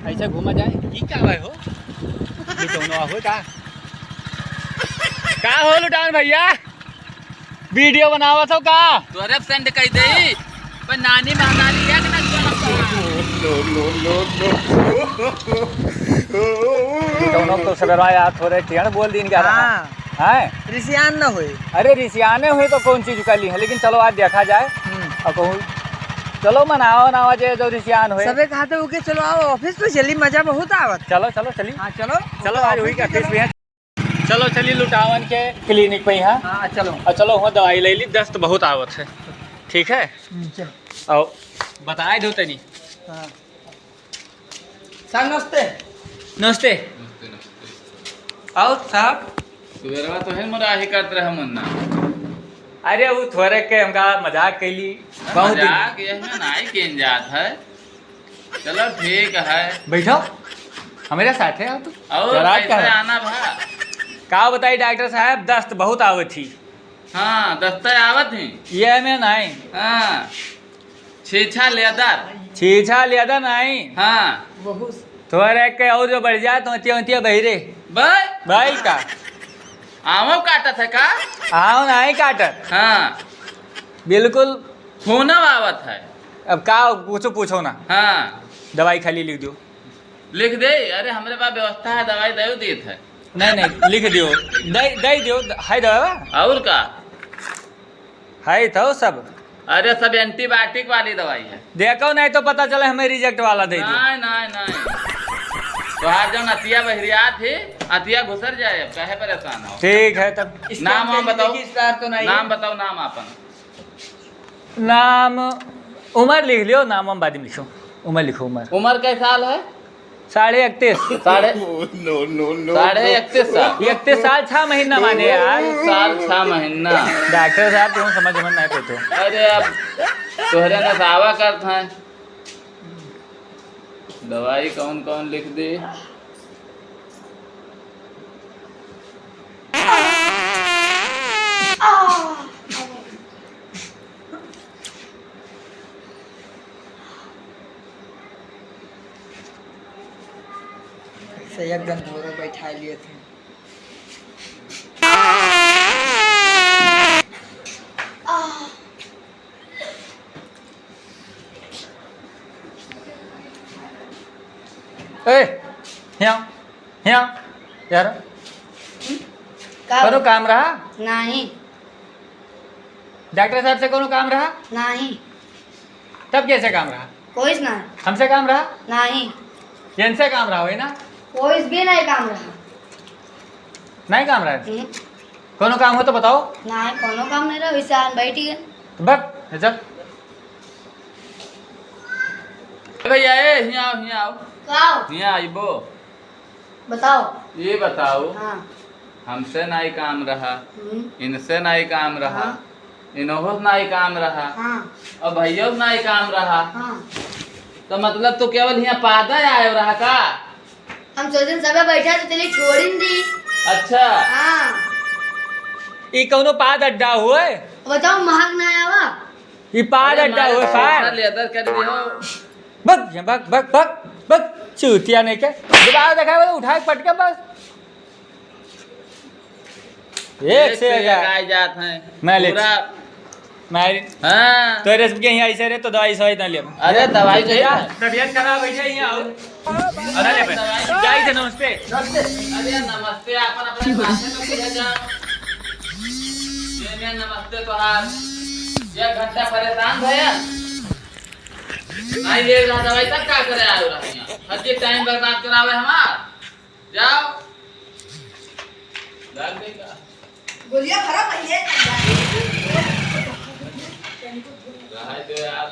ऐसे घूमा जाए ये क्या भाई हो लुटौना हो का हो लुटान भैया वीडियो बनावा तो का तोरे सेंड कर दे पर नानी महतारी एक न लुटौना तो सवेरा यार थोड़े टेढ़ बोल दिन क्या है रिसियान ना होए। अरे रिसियाने हुए तो कौन चीज का ली है लेकिन चलो आज देखा जाए और कहूँ चलो मनाओ ना जे जो रिसियान हुए सबे खाते होके चलो आओ ऑफिस पे चली मजा बहुत आवत। चलो चलो चली हाँ चलो चलो आज हुई का ऑफिस भी है चलो चली लुटावन के क्लिनिक पे यहाँ हाँ चलो और चलो वहाँ दवाई ले ली दस्त बहुत आवत है ठीक है चलो और बताए दो तनी हाँ साहब नमस्ते। नमस्ते आओ साहब सुबेरवा तो है मोरा ही करत रहे मुन्ना अरे वो थोड़े के हमका मजाक कैली बहुत दिन मजाक ये में नहीं केन जात है चलो ठीक है बैठो हमारे साथ है तू और जरा कैसे क्या आना भा का बताई डॉक्टर साहब दस्त बहुत आवत थी हाँ दस्ता आवत है ये में नहीं हाँ छीछा लेदर छीछा लेदा नहीं हाँ बहुत थोड़े के और जो बढ़ जाए तो अंतिया बहिरे भाई भाई का आमो काटा था का आओ नहीं काटत हाँ बिल्कुल खूना आवत है अब का पूछो पूछो ना हाँ दवाई खाली लिख दो लिख दे अरे हमारे पास व्यवस्था है दवाई दे देत है नहीं नहीं लिख दियो दे दियो है दवा और का है तो सब अरे सब एंटीबायोटिक वाली दवाई है देखो नहीं तो पता चले हमें रिजेक्ट वाला दे दियो नहीं नहीं नहीं तो आज जब अतिया बहरिया थे अतिया घुसर जाए अब काहे परेशान हो ठीक है तब नाम वाम बताओ तो नहीं नाम बताओ नाम अपन नाम उम्र लिख लियो नाम हम बाद में लिखो उम्र लिखो उम्र उम्र कै साल है 31.5 साढ़े 31 साल 31 साल 6 महीना माने यार साल 6 महीना डॉक्टर साहब तुम समझ में नहीं पाते अरे अब तोहरे ने दावा करत हैं दवाई कौन कौन लिख दे से एकदम धोरे बैठा लिए थे। ए यहाँ यार कोनो काम रहा नहीं डॉक्टर साहब से कोनो काम रहा नहीं तब कैसे काम रहा कोई ना हमसे काम रहा नहीं इनसे काम रहा हुई ना कोई भी नहीं काम रहा नहीं काम रहा कोनो काम हो तो बताओ नहीं कोनो काम नहीं रहा वैसे आन बैठ गए तो बक चल भैया यहाँ आओ यहाँ आओ आओ यहाँ आइबो बताओ ये बताओ हाँ हमसे नहीं काम रहा हम्म, इनसे नहीं काम रहा हाँ इन्हों नहीं काम रहा हाँ और भैया नहीं काम रहा हाँ तो मतलब तो केवल यहाँ पादा आयो रहा का हम सोचे सब बैठा तो चलिए छोड़ी दी अच्छा हाँ ई कोनो पाद अड्डा हुए बताओ महक ना आवा ई पाद अड्डा हुए पाद लेदर कर दियो बक बक बक बक बक चूतिया नहीं के दोबारा देखा उठा के पटके बस एक से गाय जात हैं मैं ले पूरा मैं हाँ तो रेस के यहाँ ऐसे रे तो दवाई सही ना ले अरे दवाई चाहिए तबियत खराब है जाए यहाँ आओ अरे ले भाई क्या इधर नमस्ते अरे नमस्ते अपन अपने भाषा में पूछा जा ये नमस्ते तो हार ये घंटा परेशान भैया आई ये दवाई तक का करे आयो रहा यहाँ हर ये टाइम बर्बाद करावे हमार जाओ लग गई का गोलियां खराब है रहा है तो यार